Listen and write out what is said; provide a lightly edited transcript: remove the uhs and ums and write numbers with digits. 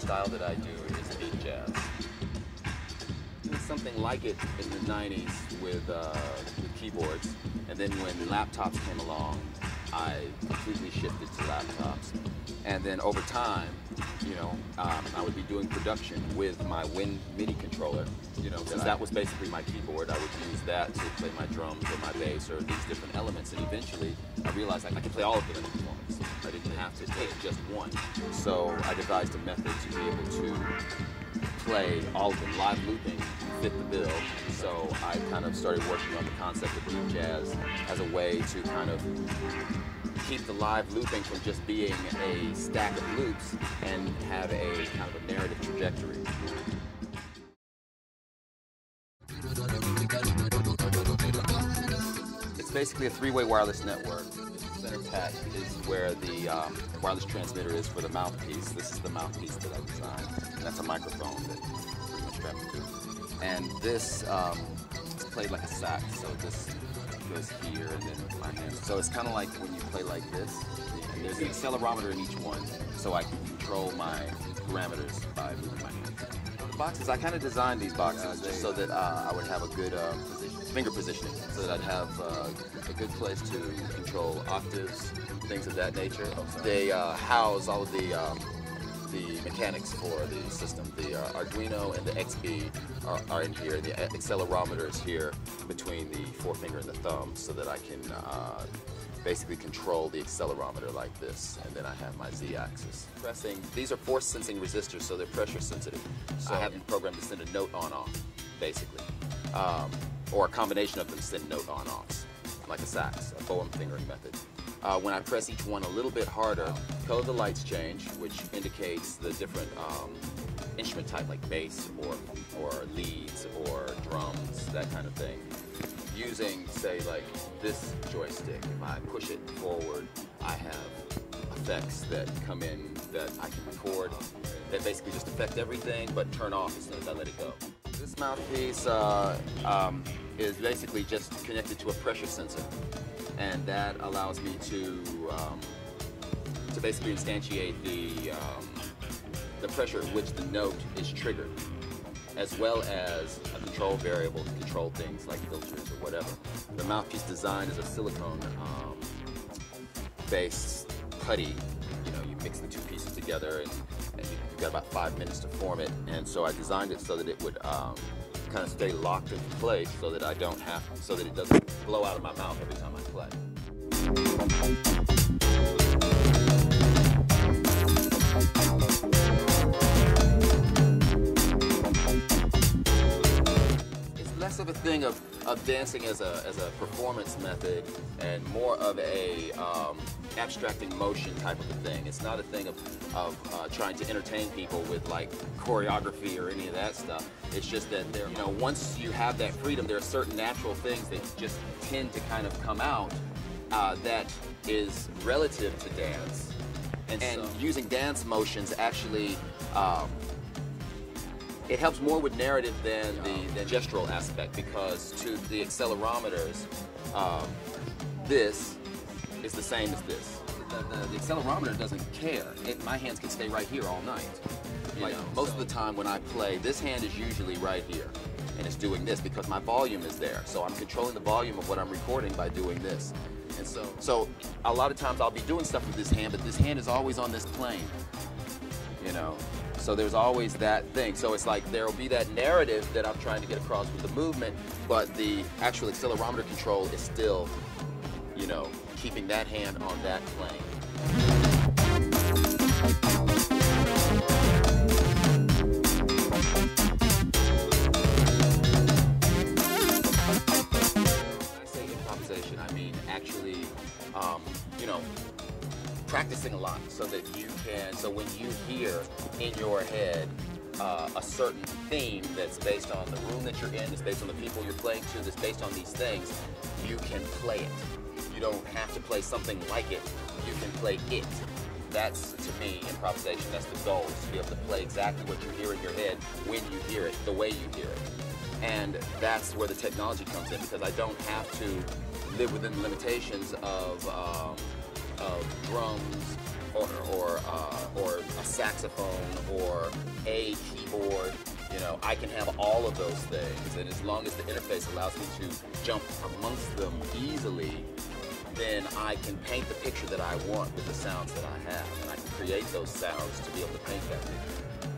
style that I do is Beatjazz. Did something like it in the 90s with keyboards, and then when laptops came along, I completely shifted to laptops. And then over time, you know, I would be doing production with my Wind MIDI controller, you know, because that was basically my keyboard. I would use that to play my drums or my bass or these different elements, and eventually I realized I could play all of them in a performance. I didn't have to take just one. So I devised a method to be able to play all of them. Live looping fit the bill, so I kind of started working on the concept of Beatjazz as a way to kind of keep the live looping from just being a stack of loops and have a kind of a narrative trajectory. It's basically a three-way wireless network. The center patch is where the wireless transmitter is for the mouthpiece. This is the mouthpiece that I designed. And that's a microphone that pretty much strapped to. And this is played like a sax, so this goes here and then my hand. So it's kind of like when you play like this, and there's an accelerometer in each one, so I can control my parameters by moving my hand. The boxes, I kind of designed these boxes just so that I would have a good finger positioning, so that I'd have a good place to control octaves, things of that nature. They house all of the mechanics for the system. The Arduino and the XB are in here. The accelerometer is here between the forefinger and the thumb, so that I can basically control the accelerometer like this, and then I have my Z-axis. These are force sensing resistors, so they're pressure sensitive. So I have them programmed to send a note on-off, basically. Or a combination of them send note on-offs, like a sax, a Boehm fingering method. When I press each one a little bit harder, color of the lights change, which indicates the different instrument type, like bass or leads or drums, that kind of thing. Using, say, like this joystick, if I push it forward, I have effects that come in that I can record that basically just affect everything but turn off as soon as I let it go. This mouthpiece is basically just connected to a pressure sensor, and that allows me to basically instantiate the pressure at which the note is triggered, as well as a control variable to control things like filters or whatever. The mouthpiece design is a silicone based putty. You know, you mix the two pieces together, and you've got about 5 minutes to form it. And so I designed it so that it would kind of stay locked into place, so that so that it doesn't blow out of my mouth every time I play. Less of a thing of dancing as a performance method, and more of a abstracting motion type of a thing. It's not a thing of trying to entertain people with like choreography or any of that stuff. It's just that once you have that freedom, there are certain natural things that just tend to kind of come out that is relative to dance, and so using dance motions actually. It helps more with narrative than the gestural aspect, because to the accelerometers, this is the same as this. The accelerometer doesn't care. My hands can stay right here all night. Most of the time when I play, this hand is usually right here, and it's doing this because my volume is there. So I'm controlling the volume of what I'm recording by doing this. And so a lot of times I'll be doing stuff with this hand, but this hand is always on this plane, you know. So there's always that thing. So it's like there will be that narrative that I'm trying to get across with the movement, but the actual accelerometer control is still, you know, keeping that hand on that plane. When I say improvisation, I mean actually, you know, practicing a lot, so that you can, so when you hear in your head a certain theme that's based on the room that you're in, that's based on the people you're playing to, that's based on these things, you can play it. You don't have to play something like it, you can play it. That's, to me, improvisation. That's the goal, is to be able to play exactly what you hear in your head when you hear it, the way you hear it. And that's where the technology comes in, because I don't have to live within the limitations of drums or a saxophone or a keyboard. You know, I can have all of those things, and as long as the interface allows me to jump amongst them easily, then I can paint the picture that I want with the sounds that I have, and I can create those sounds to be able to paint that picture.